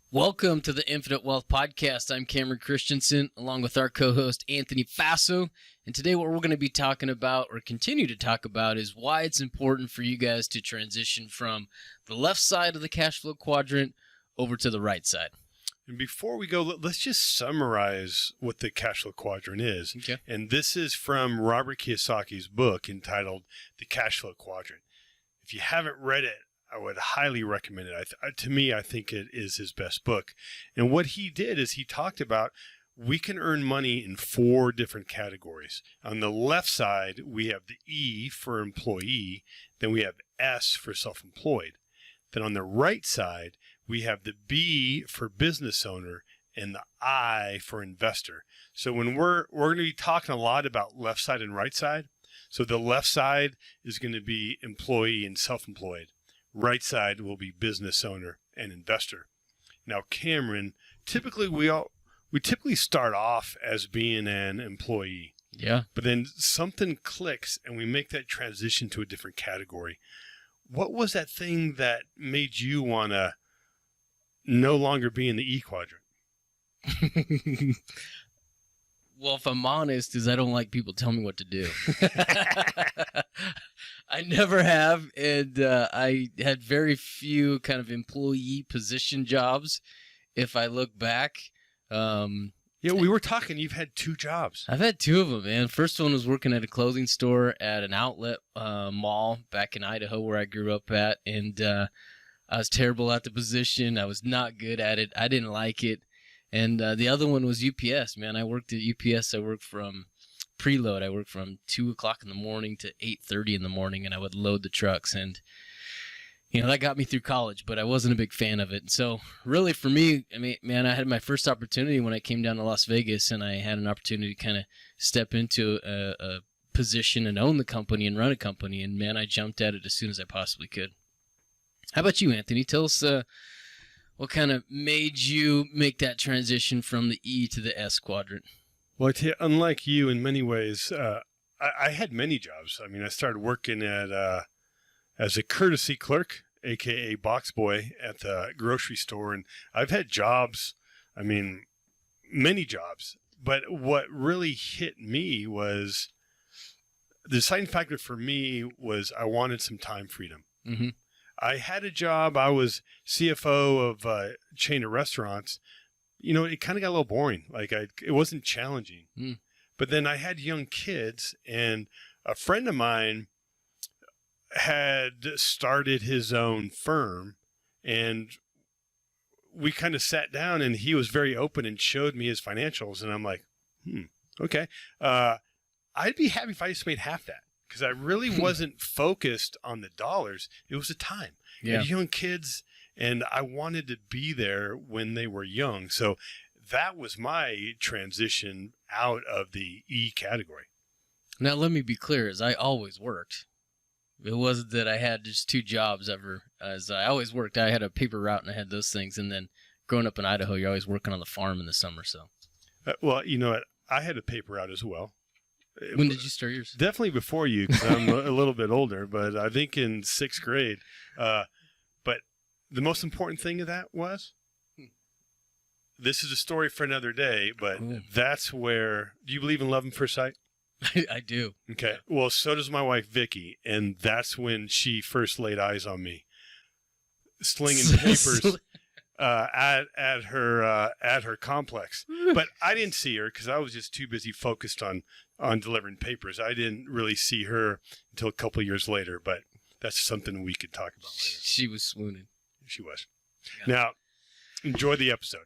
Welcome to the Infinite Wealth Podcast. I'm Cameron Christensen, along with our co-host Anthony Faso. And today what we're going to be talking about, or continue to talk about, is why it's important for you guys to transition from the left side of the cash flow quadrant over to the right side. And before we go, let's just summarize what the cash flow quadrant is. Okay. And this is from Robert Kiyosaki's book entitled The Cash Flow Quadrant. If you haven't read it, I would highly recommend it. To me, I think it is his best book. And what he did is he talked about we can earn money in 4 different categories. On the left side, we have the E for employee. Then we have S for self-employed. Then on the right side, we have the B for business owner and the I for investor. So when we're going to be talking a lot about left side and right side. So the left side is going to be employee and self-employed. Right side will be business owner and investor. Now, Cameron, typically we typically start off as being an employee. Yeah. But then something clicks and we make that transition to a different category. What was that thing that made you want to no longer be in the E quadrant? Well, if I'm honest, is I don't like people telling me what to do. I never have, and I had very few kind of employee position jobs. If I look back, Yeah, we were talking. You've had 2 jobs. I've had 2 of them, man. First one was working at a clothing store at an outlet mall back in Idaho, where I grew up at, and I was terrible at the position. I was not good at it. I didn't like it. And the other one was UPS, man. I worked at UPS. I worked from preload. I worked from 2 o'clock in the morning to 8:30 in the morning, and I would load the trucks. And, you know, that got me through college, but I wasn't a big fan of it. And so really for me, I mean, man, I had my first opportunity when I came down to Las Vegas, and I had an opportunity to kind of step into a position and own the company and run a company. And, man, I jumped at it as soon as I possibly could. How about you, Anthony? Tell us what kind of made you make that transition from the E to the S quadrant? Well, I tell you, unlike you in many ways, I had many jobs. I mean, I started working at as a courtesy clerk, a.k.a. box boy at the grocery store. And I've had jobs, I mean, many jobs. But what really hit me was the deciding factor for me was I wanted some time freedom. Mm-hmm. I had a job. I was CFO of a chain of restaurants. You know, it kind of got a little boring. Like it wasn't challenging. Mm. But then I had young kids, and a friend of mine had started his own firm, and we kind of sat down, and he was very open and showed me his financials. And I'm like, okay. I'd be happy if I just made half that. Because I really wasn't focused on the dollars. It was the time. Yeah. I had young kids, and I wanted to be there when they were young. So that was my transition out of the E category. Now, let me be clear, as I always worked. It wasn't that I had just 2 jobs ever. As I always worked, I had a paper route, and I had those things. And then growing up in Idaho, you're always working on the farm in the summer. So, Well, you know what? I had a paper route as well. when did you start yours? Definitely before you, because I'm a little bit older, but I think in 6th grade. But the most important thing of that was, this is a story for another day, but that's where, do you believe in love at first sight? I do. Okay. Well, so does my wife, Vicky, and that's when she first laid eyes on me, slinging papers at her complex. But I didn't see her because I was just too busy focused on delivering papers. I didn't really see her until a couple of years later, but that's something we could talk about later. She was swooning. She was. Yeah. Now, enjoy the episode.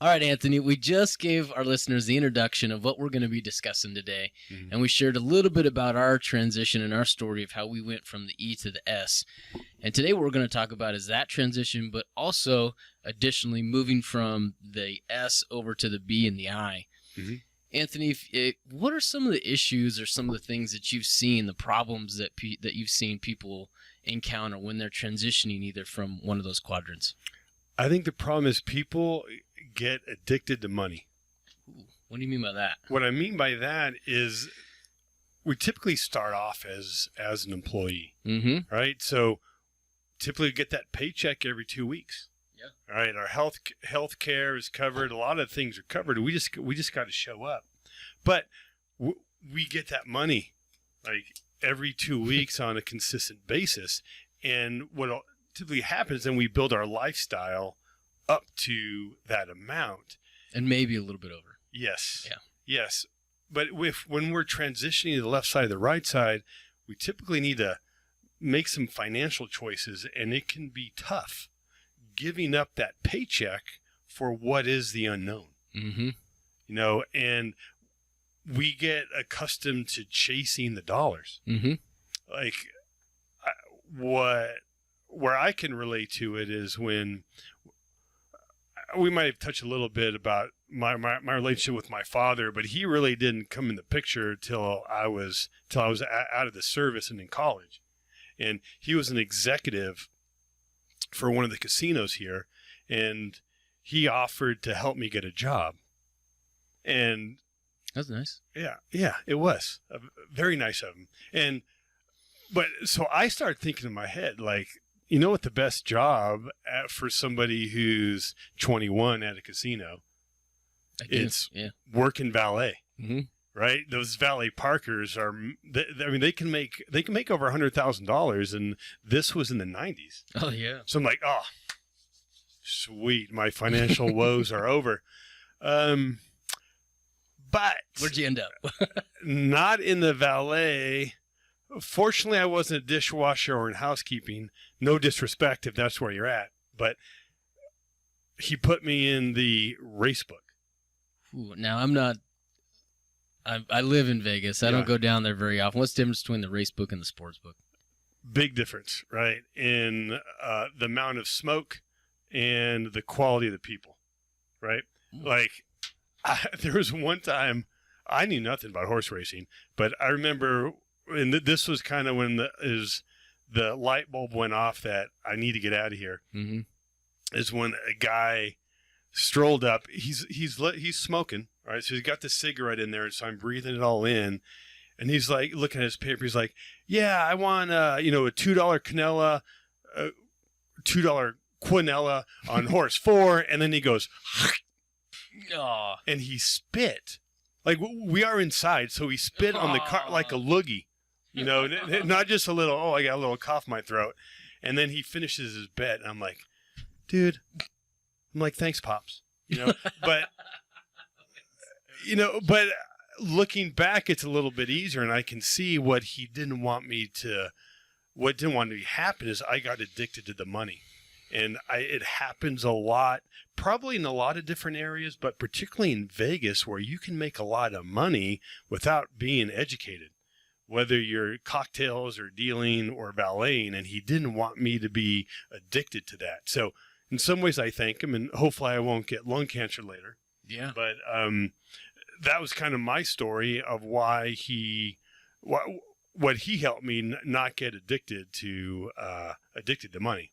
All right, Anthony, we just gave our listeners the introduction of what we're going to be discussing today, and we shared a little bit about our transition and our story of how we went from the E to the S. And today what we're going to talk about is that transition, but also additionally moving from the S over to the B and the I. Mm-hmm. Anthony, what are some of the issues or some of the things that you've seen, the problems that you've seen people encounter when they're transitioning either from one of those quadrants? I think the problem is people get addicted to money. Ooh, what do you mean by that? What I mean by that is we typically start off as an employee, right? So typically get that paycheck every 2 weeks. All right. Our health care is covered. A lot of things are covered. We just got to show up. But we get that money like every 2 weeks on a consistent basis. And what typically happens, then we build our lifestyle up to that amount. And maybe a little bit over. Yes. Yeah. Yes. But when we're transitioning to the left side, the right side, we typically need to make some financial choices, and it can be tough giving up that paycheck for what is the unknown. Mm-hmm. And we get accustomed to chasing the dollars. Mm-hmm. Like where I can relate to it is when we might have touched a little bit about my relationship with my father, but he really didn't come in the picture till I was out of the service and in college. And he was an executive for one of the casinos here, and he offered to help me get a job. And that's nice. Yeah, it was very nice of him. But so I started thinking in my head, like, you know what the best job for somebody who's 21 at a casino? It's working valet. Mm-hmm. Right? Those valet parkers they can make over $100,000, and this was in the 90s. Oh yeah. So I'm like, oh, sweet, my financial woes are over. But where'd you end up? Not in the valet. Fortunately, I wasn't a dishwasher or in housekeeping. No disrespect if that's where you're at, but he put me in the race book. Ooh, now I'm not. I live in Vegas. I don't go down there very often. What's the difference between the race book and the sports book? Big difference, right? In the amount of smoke and the quality of the people, right? Like, there was one time I knew nothing about horse racing, but I remember, and this was kind of when the light bulb went off that I need to get out of here. Mm-hmm. Is when a guy strolled up. He's smoking, right? So he's got the cigarette in there, and so I'm breathing it all in. And he's like looking at his paper. He's like, "Yeah, I want a $2 Canella, $2 Quinella on horse 4." And then he goes, oh. and he spit. Like, we are inside, so he spit on the car like a loogie, not just a little, I got a little cough in my throat. And then he finishes his bet, and I'm like, dude, thanks, Pops. But looking back, it's a little bit easier, and I can see what didn't want to happen is I got addicted to the money. And it happens a lot, probably in a lot of different areas, but particularly in Vegas, where you can make a lot of money without being educated, whether you're cocktails or dealing or valeting. And he didn't want me to be addicted to that. So in some ways, I thank him, and hopefully I won't get lung cancer later. Yeah. But that was kind of my story of why what he helped me not get addicted to money.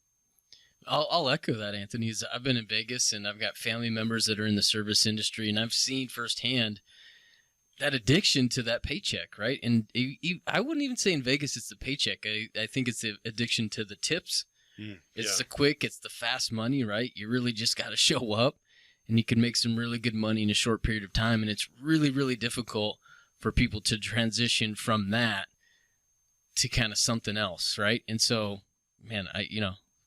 I'll echo that, Anthony. I've been in Vegas, and I've got family members that are in the service industry, and I've seen firsthand that addiction to that paycheck, right? And I wouldn't even say in Vegas it's the paycheck. I think it's the addiction to the tips. It's the fast money, right? You really just got to show up, and you can make some really good money in a short period of time, and it's really, really difficult for people to transition from that to kind of something else, right? And so, man,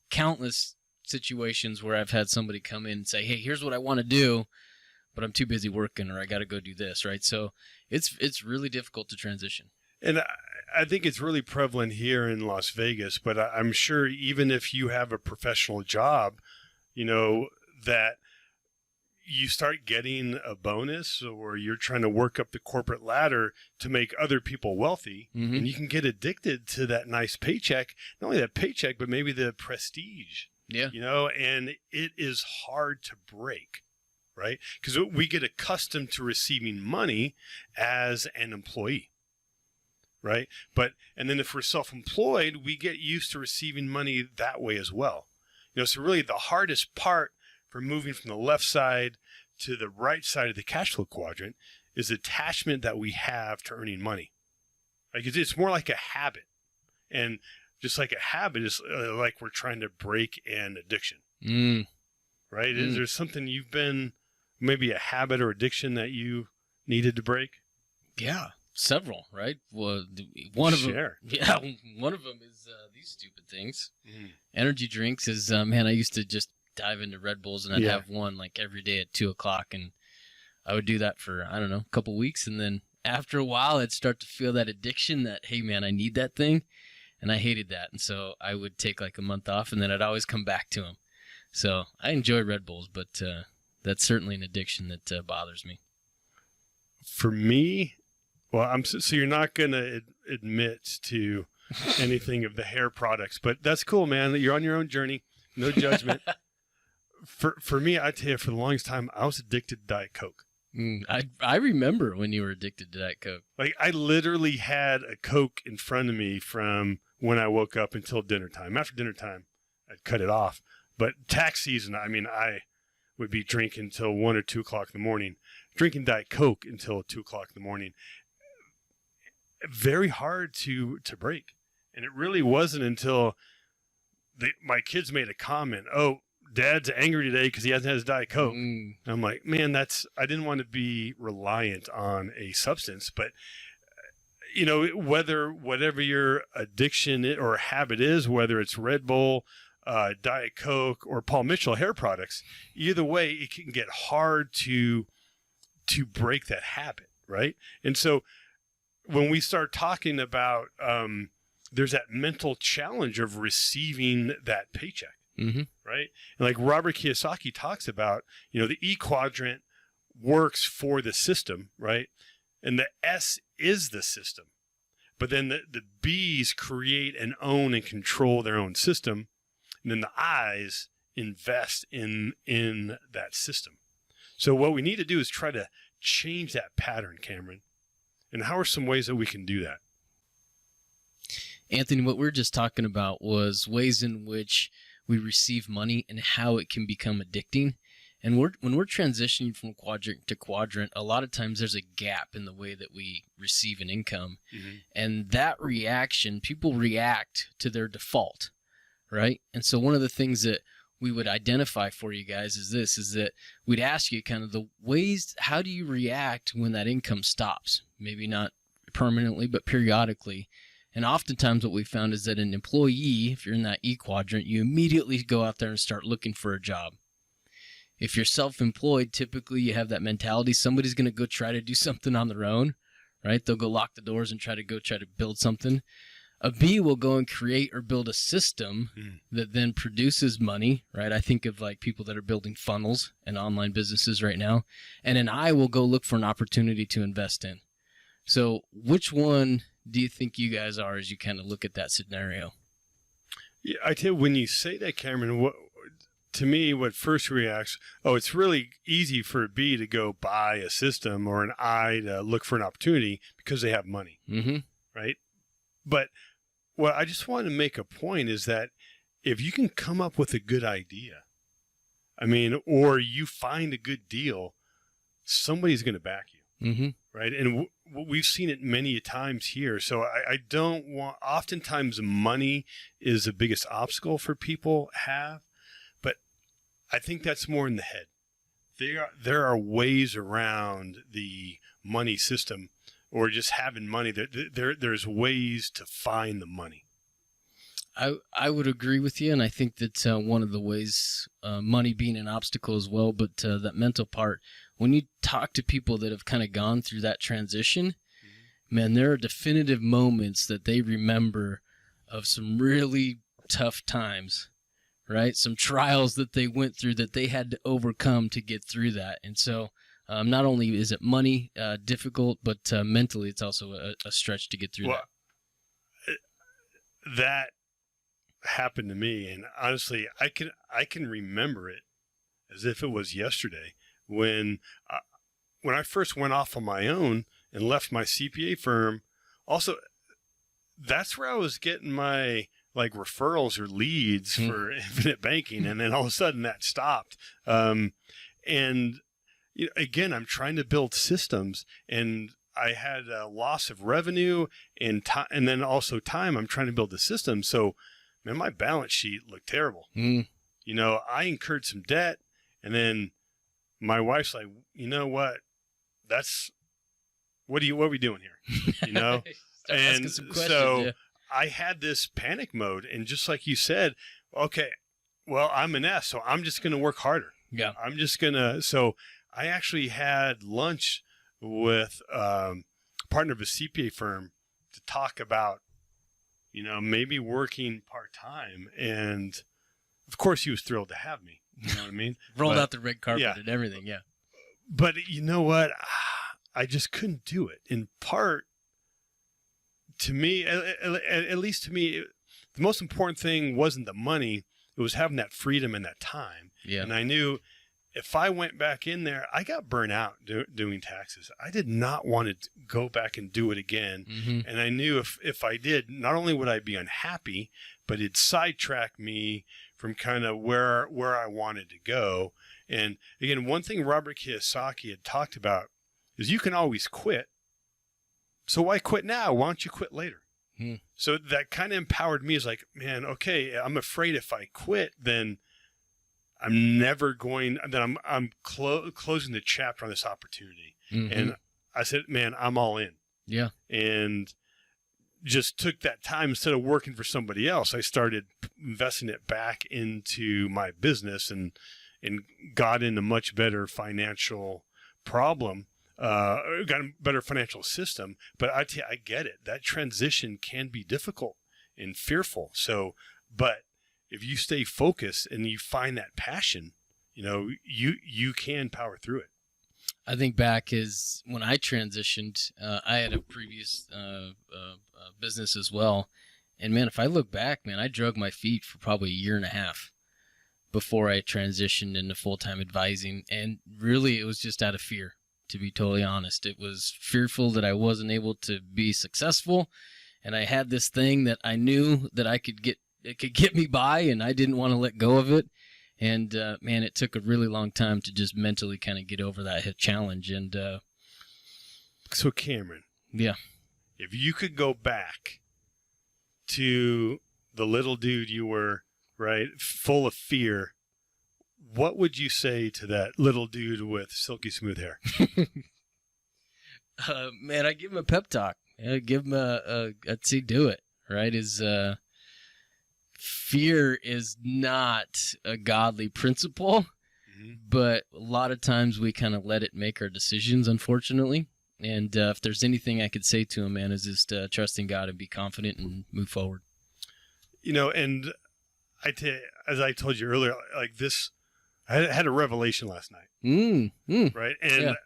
countless situations where I've had somebody come in and say, "Hey, here's what I want to do, but I'm too busy working, or I got to go do this," right? So it's really difficult to transition. And I think it's really prevalent here in Las Vegas, but I'm sure even if you have a professional job, that you start getting a bonus, or you're trying to work up the corporate ladder to make other people wealthy, and you can get addicted to that nice paycheck. Not only that paycheck, but maybe the prestige. Yeah. And it is hard to break, right? Because we get accustomed to receiving money as an employee, right? And then if we're self-employed, we get used to receiving money that way as well. So really the hardest part for moving from the left side to the right side of the cash flow quadrant is attachment that we have to earning money. Like it's more like a habit. And just like a habit is like we're trying to break an addiction. right? Is there something you've been, maybe a habit or addiction that you needed to break? Yeah, several, right? Well, one of them, one of them is these stupid things. Energy drinks is, man, I used to just dive into Red Bulls, and I'd have one like every day at 2:00, and I would do that for, I don't know, a couple weeks, and then after a while, I'd start to feel that addiction that, hey, man, I need that thing, and I hated that, and so I would take like a month off, and then I'd always come back to them. So I enjoy Red Bulls, but that's certainly an addiction that bothers me. For me, well, so you're not going to admit to anything of the hair products, but that's cool, man. You're on your own journey. No judgment. For me, I tell you, for the longest time, I was addicted to Diet Coke. I remember when you were addicted to Diet Coke. Like, I literally had a Coke in front of me from when I woke up until dinner time. After dinner time, I'd cut it off. But tax season, I mean, I would be drinking until 1 or 2 o'clock in the morning, drinking Diet Coke until 2 o'clock in the morning. Very hard to break. And it really wasn't until my kids made a comment, "Oh, Dad's angry today because he hasn't had his Diet Coke." And I'm like, man, I didn't want to be reliant on a substance, but whatever your addiction or habit is, whether it's Red Bull, Diet Coke, or Paul Mitchell hair products, either way, it can get hard to break that habit, right? And so when we start talking about, there's that mental challenge of receiving that paycheck. Right? And like Robert Kiyosaki talks about, the E quadrant works for the system, right? And the S is the system. But then the B's create and own and control their own system. And then the I's invest in that system. So what we need to do is try to change that pattern, Cameron. And how are some ways that we can do that? Anthony, what we're just talking about was ways in which we receive money and how it can become addicting. And when we're transitioning from quadrant to quadrant, a lot of times there's a gap in the way that we receive an income. And that reaction, people react to their default, right? And so one of the things that we would identify for you guys is that we'd ask you kind of the ways, how do you react when that income stops? Maybe not permanently, but periodically. And oftentimes what we found is that an employee, if you're in that E quadrant, you immediately go out there and start looking for a job. If you're self-employed, typically you have that mentality, somebody's going to go try to do something on their own, right? They'll go lock the doors and try to build something. A B will go and create or build a system that then produces money, right? I think of like people that are building funnels and online businesses right now. And an I will go look for an opportunity to invest in. So which one do you think you guys are as you kind of look at that scenario? Yeah, I tell you, when you say that, Cameron, to me, what first reacts, it's really easy for a B to go buy a system, or an I to look for an opportunity because they have money, right? But what I just want to make a point is that if you can come up with a good idea, or you find a good deal, somebody's going to back you, right? And we've seen it many times here. So I don't want, oftentimes money is the biggest obstacle for people have, but I think that's more in the head. There are ways around the money system, or just having money. There's ways to find the money. I would agree with you, and I think that one of the ways, money being an obstacle as well, but that mental part, when you talk to people that have kind of gone through that transition, man, there are definitive moments that they remember of some really tough times, right? Some trials that they went through that they had to overcome to get through that. And so not only is it money difficult, but mentally it's also a stretch to get through that. That happened to me, and honestly, I can remember it as if it was yesterday when I first went off on my own and left my CPA firm. Also, that's where I was getting my referrals or leads for infinite banking, and then all of a sudden that stopped. And again, I'm trying to build systems, and I had a loss of revenue and time, and then also time. I'm trying to build the system, so man, my balance sheet looked terrible. I incurred some debt, And then my wife's like, you know what? What are we doing here? You know? Start asking And some questions, so yeah. I had this panic mode. And just like you said, okay, well, I'm an S, so I'm just going to work harder. Yeah. I'm just going to. So I actually had lunch with a partner of a CPA firm to talk about, maybe working part-time. And of course he was thrilled to have me. You know what I mean? Rolled out the red carpet yeah. and everything. Yeah. But you know what? I just couldn't do it. In part, to me, at least to me, the most important thing wasn't the money. It was having that freedom and that time. Yeah. And I knew if I went back in there, I got burnt out doing taxes. I did not want to go back and do it again. Mm-hmm. And I knew if I did, not only would I be unhappy, but it'd sidetrack me from kind of where I wanted to go. And again, one thing Robert Kiyosaki had talked about is you can always quit. So why quit now? Why don't you quit later? So that kind of empowered me. Is like, man, okay, I'm afraid if I quit, then I'm never going, then I'm closing the chapter on this opportunity. Mm-hmm. And I said, man, I'm all in. Yeah. And just took that time instead of working for somebody else. I started investing it back into my business and got in a much better financial problem. Got a better financial system, but I get it. That transition can be difficult and fearful. So, but if you stay focused and you find that passion, you can power through it. I think back is when I transitioned, I had a previous business as well. And man, if I look back, man, I drug my feet for probably a year and a half before I transitioned into full-time advising. And really, it was just out of fear. To be totally honest, it was fearful that I wasn't able to be successful, and I had this thing that I knew that it could get me by, and I didn't want to let go of it. And man, it took a really long time to just mentally kind of get over that challenge. And so, Cameron, yeah, if you could go back to the little dude you were, right, full of fear, what would you say to that little dude with silky smooth hair? Man, I give him a pep talk. I give him I'd say do it, right? Fear is not a godly principle, but a lot of times we kind of let it make our decisions, unfortunately. And if there's anything I could say to him, man, is just trust in God and be confident and move forward. And as I told you earlier, like this, I had a revelation last night, right? And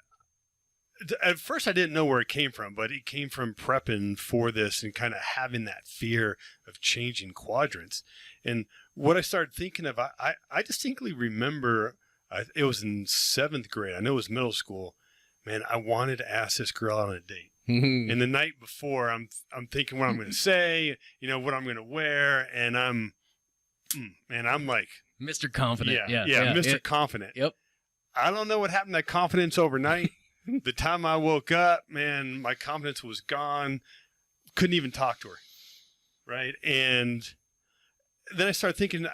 at first I didn't know where it came from, but it came from prepping for this and kind of having that fear of changing quadrants. And what I started thinking of, I distinctly remember, it was in 7th grade. I know it was middle school. Man, I wanted to ask this girl out on a date. And the night before, I'm thinking what I'm going to say, what I'm going to wear, and I'm like, Mr. Confident. Yeah, Mr. Confident. Yep. I don't know what happened to that confidence overnight. The time I woke up, man, my confidence was gone. Couldn't even talk to her. Right. And then I started thinking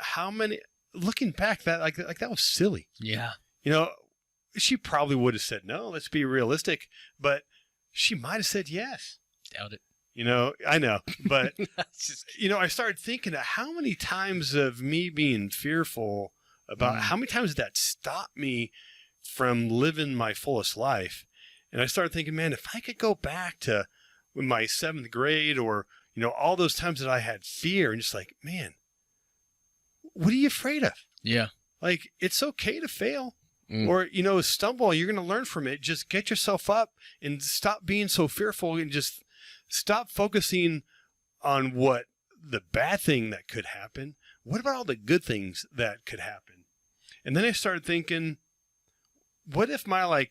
looking back, that that was silly. Yeah. She probably would have said no, let's be realistic, but she might have said yes. Doubt it. I know, but I started thinking of how many times of me being fearful about how many times did that stop me from living my fullest life. And I started thinking, man, if I could go back to my 7th grade or, all those times that I had fear and just like, man, what are you afraid of? Yeah. Like, it's okay to fail or, stumble. You're going to learn from it. Just get yourself up and stop being so fearful and just stop focusing on what the bad thing that could happen. What about all the good things that could happen? And then I started thinking, what if my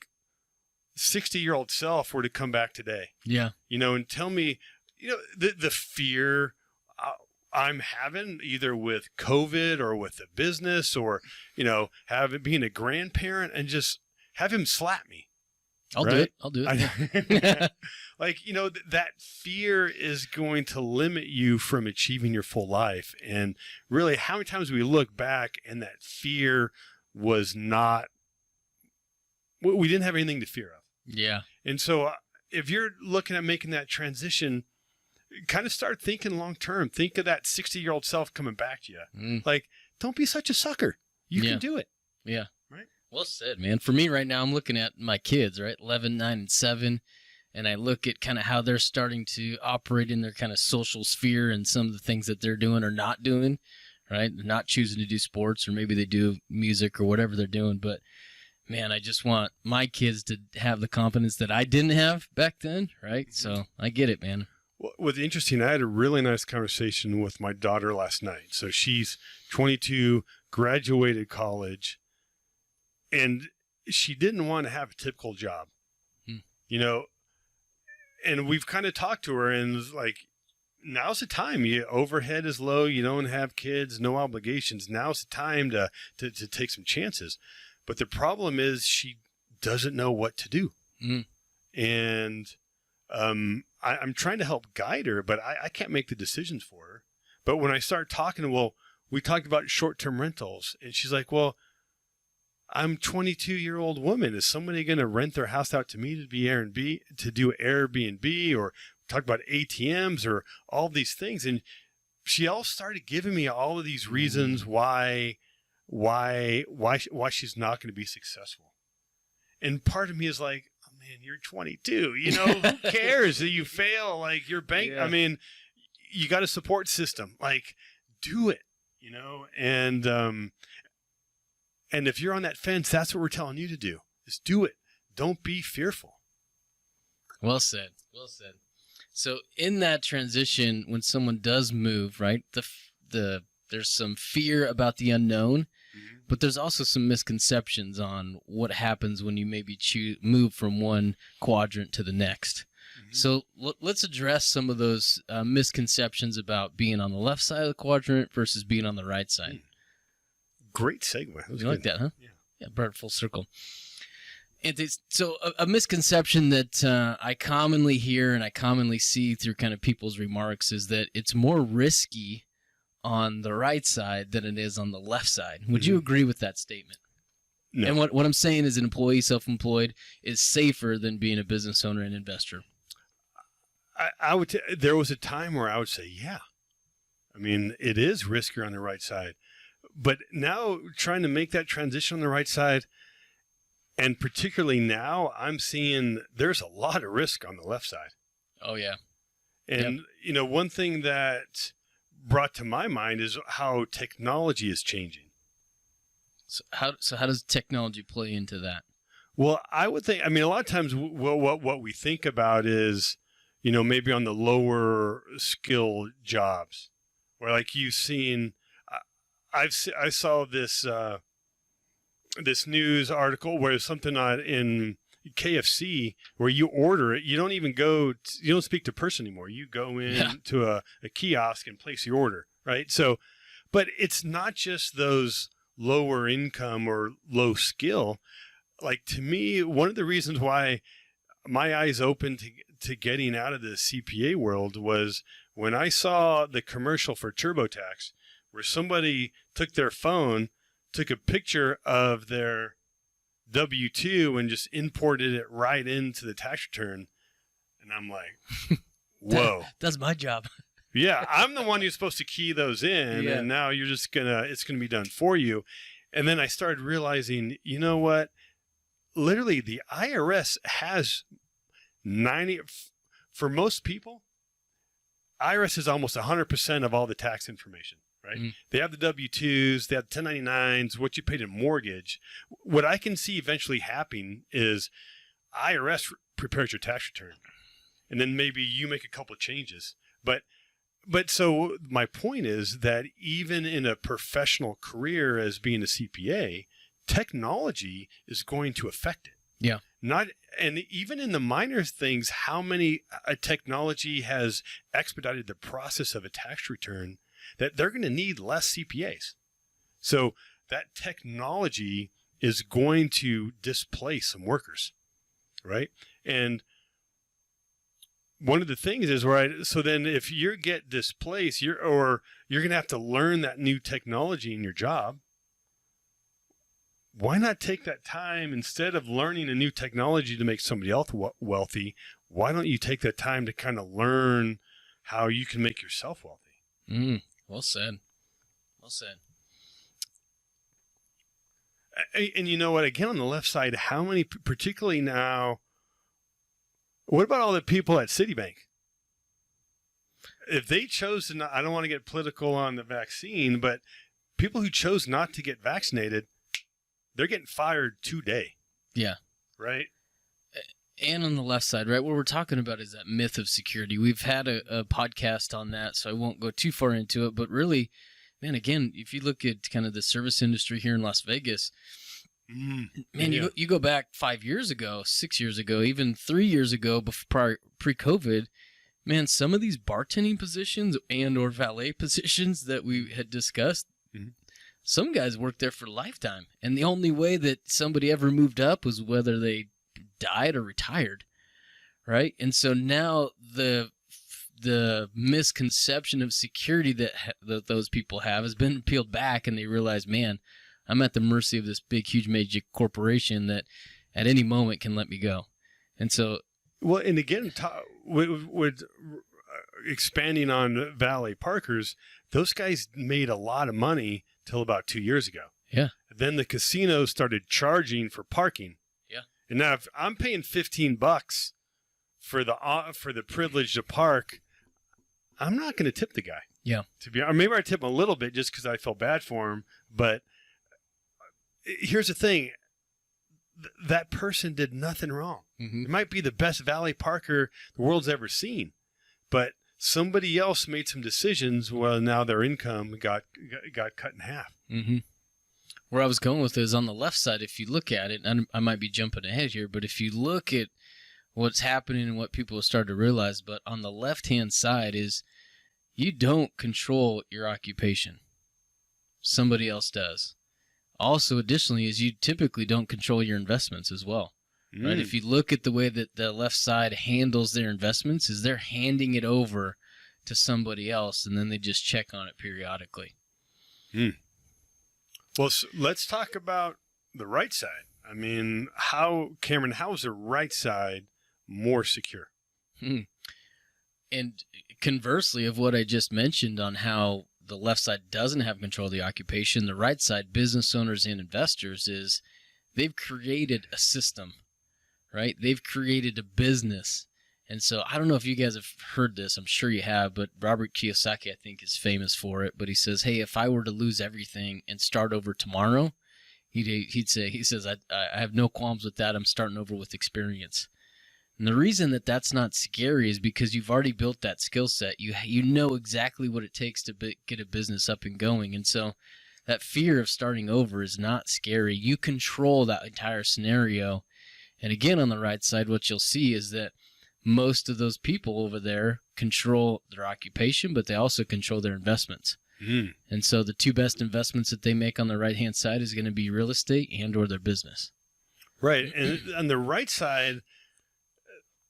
60-year-old self were to come back today? Yeah. And tell me, the fear I'm having either with COVID or with the business or, being a grandparent, and just have him slap me. I'll do it. That fear is going to limit you from achieving your full life. And really, how many times we look back and that fear was not, we didn't have anything to fear of. Yeah. And so if you're looking at making that transition, kind of start thinking long term. Think of that 60-year-old self coming back to you. Like, don't be such a sucker. You can do it. Yeah. Right. Well said, man. For me right now, I'm looking at my kids, right? 11, 9, and 7. And I look at kind of how they're starting to operate in their kind of social sphere and some of the things that they're doing or not doing, right? They're not choosing to do sports, or maybe they do music or whatever they're doing. But, man, I just want my kids to have the confidence that I didn't have back then, right? So I get it, man. Well, what's interesting, I had a really nice conversation with my daughter last night. So she's 22, graduated college, and she didn't want to have a typical job, you know. And we've kind of talked to her, and it's like, now's the time. Your overhead is low. You don't have kids, no obligations. Now's the time to take some chances. But the problem is she doesn't know what to do. And I'm trying to help guide her, but I can't make the decisions for her. But when I start talking, well, we talked about short-term rentals, and she's like, well, I'm a 22-year-old woman. Is somebody going to rent their house out to me to be Airbnb, to do Airbnb, or talk about ATMs or all these things? And she all started giving me all of these reasons why she's not going to be successful. And part of me is like, oh man, you're 22. You know, who cares that you fail? Like, your bank. Yeah. I mean, you got a support system. Like, do it. You know, and if you're on that fence, that's what we're telling you to do, is do it. Don't be fearful. Well said. Well said. So in that transition, when someone does move, right, there's some fear about the unknown, but there's also some misconceptions on what happens when you maybe move from one quadrant to the next. So let's address some of those misconceptions about being on the left side of the quadrant versus being on the right side. Great segue. You like that, huh? Yeah, brought it full circle. And so a misconception that I commonly hear and I commonly see through kind of people's remarks is that it's more risky on the right side than it is on the left side. Would you agree with that statement? No. And what I'm saying is an employee, self-employed, is safer than being a business owner and investor. I would. There was a time where I would say, yeah. I mean, it is riskier on the right side. But now trying to make that transition on the right side, and particularly now, I'm seeing there's a lot of risk on the left side. Oh, yeah. And, you know, one thing that brought to my mind is how technology is changing. So how does technology play into that? Well, I would think, I mean, a lot of times what we think about is, you know, maybe on the lower skill jobs, where like you've seen, I saw this this news article where something in KFC where you order it, you don't even you don't speak to a person anymore. You go in to a kiosk and place your order, right? So, but it's not just those lower income or low skill. Like, to me, one of the reasons why my eyes opened to getting out of the CPA world was when I saw the commercial for TurboTax, where somebody took their phone, took a picture of their W-2 and just imported it right into the tax return. And I'm like, whoa. That's my job. Yeah, I'm the one who's supposed to key those in, and now you're just it's gonna be done for you. And then I started realizing, you know what? Literally, the IRS has for most people, IRS is almost 100% of all the tax information. Right? They have the W-2s, they have the 1099s, what you paid in mortgage. What I can see eventually happening is IRS prepares your tax return, and then maybe you make a couple of changes. But so my point is that even in a professional career as being a CPA, technology is going to affect it. Yeah. And even in the minor things, how many technology has expedited the process of a tax return, that they're going to need less CPAs. So that technology is going to displace some workers, right? And one of the things is, right, so then if you get displaced, you're going to have to learn that new technology in your job. why not take that time instead of learning a new technology to make somebody else wealthy? Why don't you take that time to kind of learn how you can make yourself wealthy? Well said. Well said. And you know what? Again, on the left side, how many, particularly now, what about all the people at Citibank? If they chose to not, I don't want to get political on the vaccine, but people who chose not to get vaccinated, they're getting fired today. Yeah. Right? And on the left side, right, what we're talking about is that myth of security. We've had a podcast on that, so I won't go too far into it. But really, man, again, if you look at kind of the service industry here in Las Vegas, you go back 5 years ago, 6 years ago, even 3 years ago, pre-COVID, man, some of these bartending positions and or valet positions that we had discussed, some guys worked there for a lifetime. And the only way that somebody ever moved up was whether they died or retired, right? And so now the misconception of security that those people have has been peeled back, and they realize, man, I'm at the mercy of this big, huge, major corporation that at any moment can let me go. And so, well, and again, with expanding on valet parkers, those guys made a lot of money till about 2 years ago. Yeah. Then the casinos started charging for parking. Yeah. And now if I'm paying $15 for the privilege to park, I'm not going to tip the guy. Yeah. Or maybe I tip him a little bit just because I feel bad for him. But here's the thing. That person did nothing wrong. It might be the best valet parker the world's ever seen, but somebody else made some decisions. Well, now their income got cut in half. Where I was going with it is on the left side. If you look at it, and I might be jumping ahead here, but if you look at what's happening and what people have started to realize, but on the left-hand side is you don't control your occupation. Somebody else does. Also, additionally, is you typically don't control your investments as well. Right? If you look at the way that the left side handles their investments, is they're handing it over to somebody else, and then they just check on it periodically. Well, so let's talk about the right side. I mean, Cameron, how is the right side more secure? And conversely of what I just mentioned on how the left side doesn't have control of the occupation, the right side, business owners and investors, is they've created a system, right? They've created a business. And so I don't know if you guys have heard this. I'm sure you have, but Robert Kiyosaki, I think, is famous for it. But he says, hey, if I were to lose everything and start over tomorrow, he says, I have no qualms with that. I'm starting over with experience. And the reason that that's not scary is because you've already built that skill set. You know exactly what it takes to get a business up and going. And so that fear of starting over is not scary. You control that entire scenario. And again, on the right side, what you'll see is that most of those people over there control their occupation, but they also control their investments. And so the two best investments that they make on the right-hand side is going to be real estate and or their business. Right. And on the right side,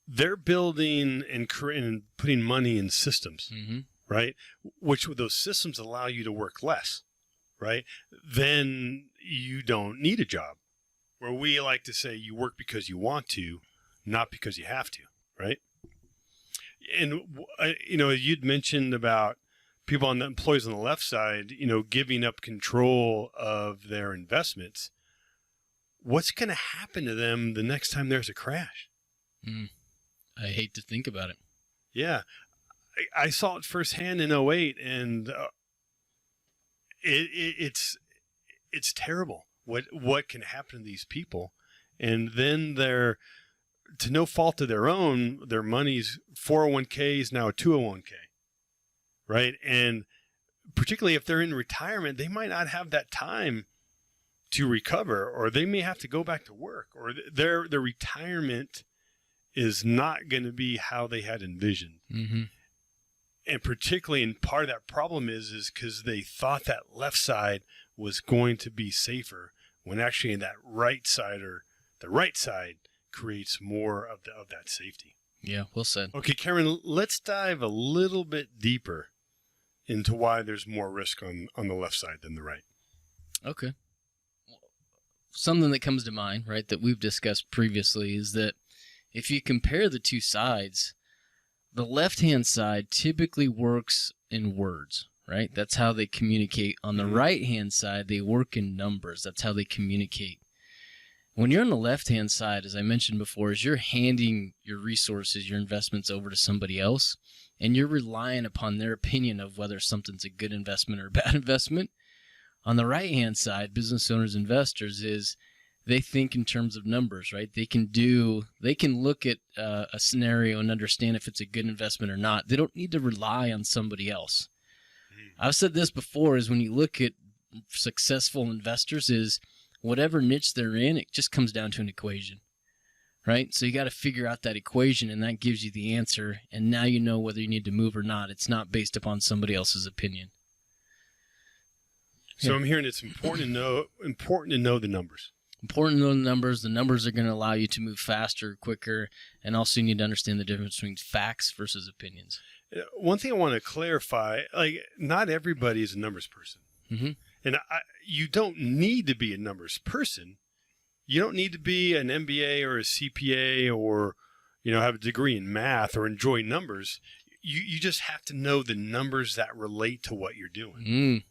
they're building and putting money in systems, right? Which those systems allow you to work less, right? Then you don't need a job. Where we like to say you work because you want to, not because you have to, right? And, you'd mentioned about people employees on the left side, giving up control of their investments. What's going to happen to them the next time there's a crash? I hate to think about it. Yeah. I saw it firsthand in 2008, and it's terrible what can happen to these people. And then they're, to no fault of their own, their money's 401k is now a 201k, right? And particularly if they're in retirement, they might not have that time to recover, or they may have to go back to work, or their retirement is not going to be how they had envisioned. And particularly, and part of that problem is because they thought that left side was going to be safer, when actually that right side, or the right side, creates more of that safety. Yeah, well said. Okay, Cameron, let's dive a little bit deeper into why there's more risk on the left side than the right. Okay. something that comes to mind, right, that we've discussed previously is that if you compare the two sides, the left-hand side typically works in words, right? That's how they communicate. On the right-hand side, they work in numbers. That's how they communicate. When you're on the left-hand side, as I mentioned before, is you're handing your resources, your investments over to somebody else, and you're relying upon their opinion of whether something's a good investment or a bad investment. On the right-hand side, business owners, investors, is they think in terms of numbers, right? They can look at a scenario and understand if it's a good investment or not. They don't need to rely on somebody else. I've said this before, is when you look at successful investors, is whatever niche they're in, it just comes down to an equation, right? So you got to figure out that equation, and that gives you the answer. And now you know whether you need to move or not. It's not based upon somebody else's opinion. So I'm hearing it's important to know the numbers. Important to know the numbers. The numbers are going to allow you to move faster, quicker, and also you need to understand the difference between facts versus opinions. One thing I want to clarify, like, not everybody is a numbers person. Mm-hmm. And you don't need to be a numbers person. You don't need to be an MBA or a CPA or, have a degree in math or enjoy numbers. You just have to know the numbers that relate to what you're doing.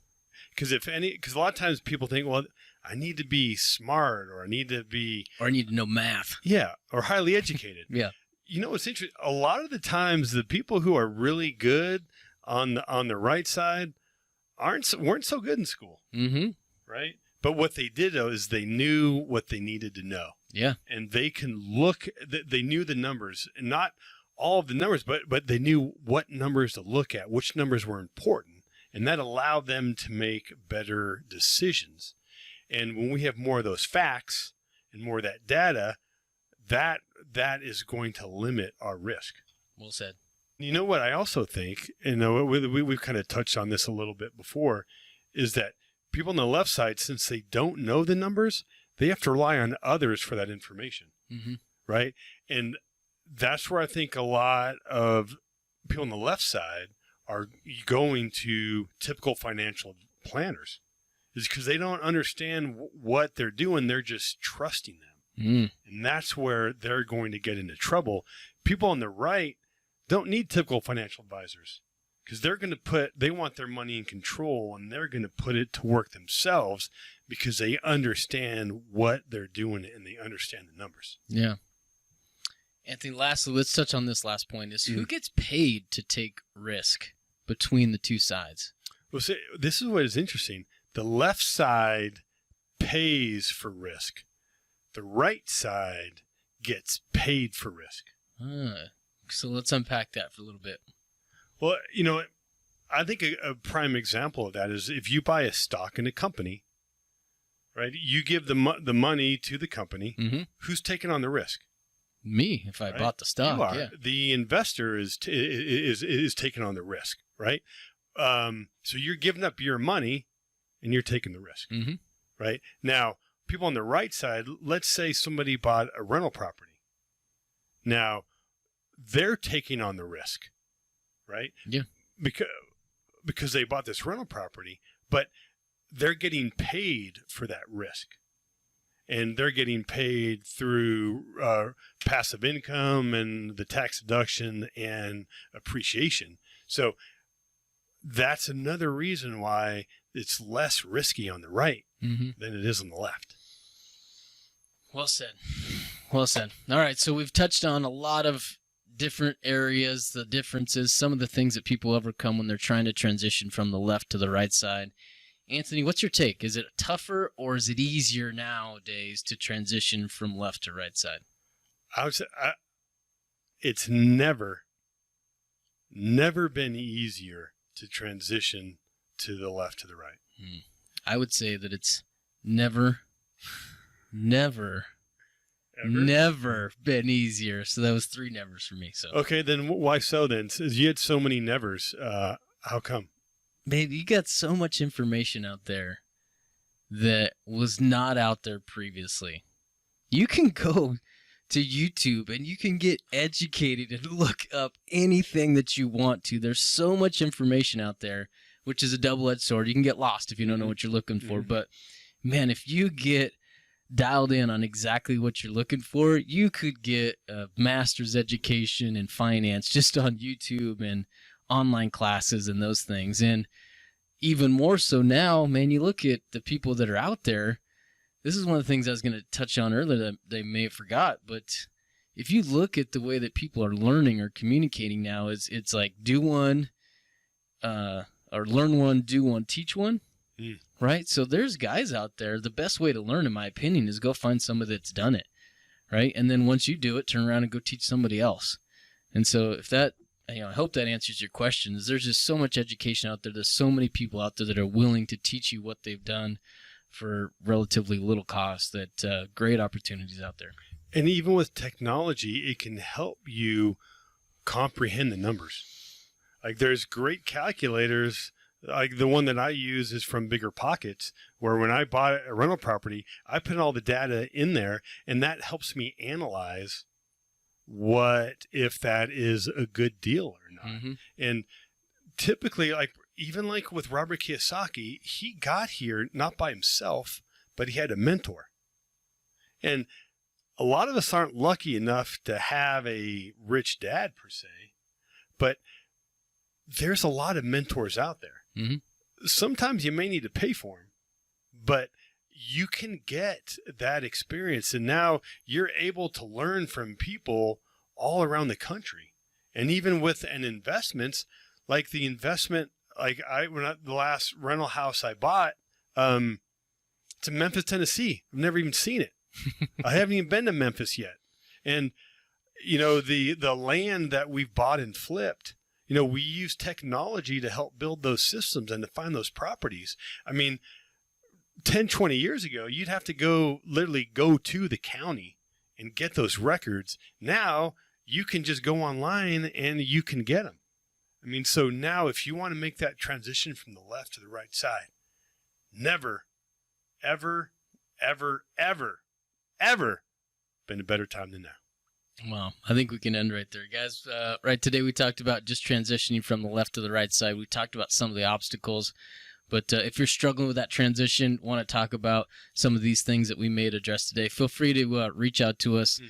Because a lot of times people think, well, I need to be smart, or I need to know math. Yeah, or highly educated. Yeah. What's interesting? A lot of the times, the people who are really good on the right side weren't so good in school. Mm-hmm. Right? But what they did, though, is they knew what they needed to know. Yeah. And they they knew the numbers, and not all of the numbers, but they knew what numbers to look at, which numbers were important. And that allowed them to make better decisions. And when we have more of those facts and more of that data, that is going to limit our risk. Well said. You know what I also think, and we've kind of touched on this a little bit before, is that people on the left side, since they don't know the numbers, they have to rely on others for that information. Mm-hmm. Right? And that's where I think a lot of people on the left side are going to typical financial planners, is because they don't understand what they're doing. They're just trusting them. And that's where they're going to get into trouble. People on the right don't need typical financial advisors, because they want their money in control, and they're going to put it to work themselves because they understand what they're doing and they understand the numbers. Yeah. Anthony, lastly, let's touch on this last point, is who gets paid to take risk between the two sides? Well, see, this is what is interesting. The left side pays for risk. The right side gets paid for risk. So let's unpack that for a little bit. Well, I think a prime example of that is if you buy a stock in a company, right? You give the money to the company. Mm-hmm. Who's taking on the risk? Me, if I bought the stock. You are. Yeah. The investor is taking on the risk, right? So you're giving up your money, and you're taking the risk, right? Now, people on the right side, let's say somebody bought a rental property. Now, they're taking on the risk, right? Yeah. Because they bought this rental property, but they're getting paid for that risk. And they're getting paid through passive income and the tax deduction and appreciation. So that's another reason why it's less risky on the right than it is on the left. Well said. Well said. All right, so we've touched on a lot of different areas, the differences, some of the things that people overcome when they're trying to transition from the left to the right side. Anthony, what's your take? Is it tougher or is it easier nowadays to transition from left to right side? I would say it's never been easier to transition to the left to the right. I would say that it's never been easier. So that was 3 nevers for me. So okay, then why so then? Since you had so many nevers, how come? Man, you got so much information out there that was not out there previously. You can go to YouTube and you can get educated and look up anything that you want to. There's so much information out there, which is a double-edged sword. You can get lost if you don't know what you're looking for. But man, if you get dialed in on exactly what you're looking for, you could get a master's education in finance just on YouTube and online classes and those things. And even more so now, man, you look at the people that are out there. This is one of the things I was going to touch on earlier that they may have forgot, but if you look at the way that people are learning or communicating now, it's like do one, or learn one, do one, teach one, right? So there's guys out there. The best way to learn, in my opinion, is go find somebody that's done it, right? And then once you do it, turn around and go teach somebody else. And so if that, I hope that answers your question. Is there's just so much education out there. There's so many people out there that are willing to teach you what they've done for relatively little cost. That great opportunities out there. And even with technology, it can help you comprehend the numbers. Like there's great calculators. Like the one that I use is from Bigger Pockets, where when I bought a rental property, I put all the data in there, and that helps me analyze what if that is a good deal or not. Mm-hmm. And typically, even with Robert Kiyosaki, he got here not by himself, but he had a mentor. And a lot of us aren't lucky enough to have a rich dad per se, but there's a lot of mentors out there. Mm-hmm. Sometimes you may need to pay for them, but you can get that experience. And now you're able to learn from people all around the country. And even with an investments, like the investment, the last rental house I bought, it's in Memphis, Tennessee. I've never even seen it. I haven't even been to Memphis yet. And, the land that we've bought and flipped, we use technology to help build those systems and to find those properties. I mean, 10, 20 years ago, you'd have to literally go to the county and get those records. Now you can just go online and you can get them. I mean, so now if you want to make that transition from the left to the right side, never, ever, ever, ever, ever been a better time than now. Well, I think we can end right there, guys. Right today we talked about just transitioning from the left to the right side. We talked about some of the obstacles, but if you're struggling with that transition, want to talk about some of these things that we may address today, feel free to reach out to us.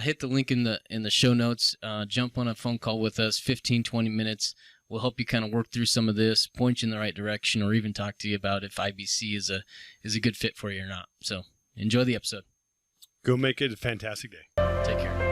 Hit the link in the show notes. Jump on a phone call with us, 15, 20 minutes. We'll help you kind of work through some of this, point you in the right direction, or even talk to you about if IBC is a good fit for you or not. So enjoy the episode. Go make it a fantastic day. Take care.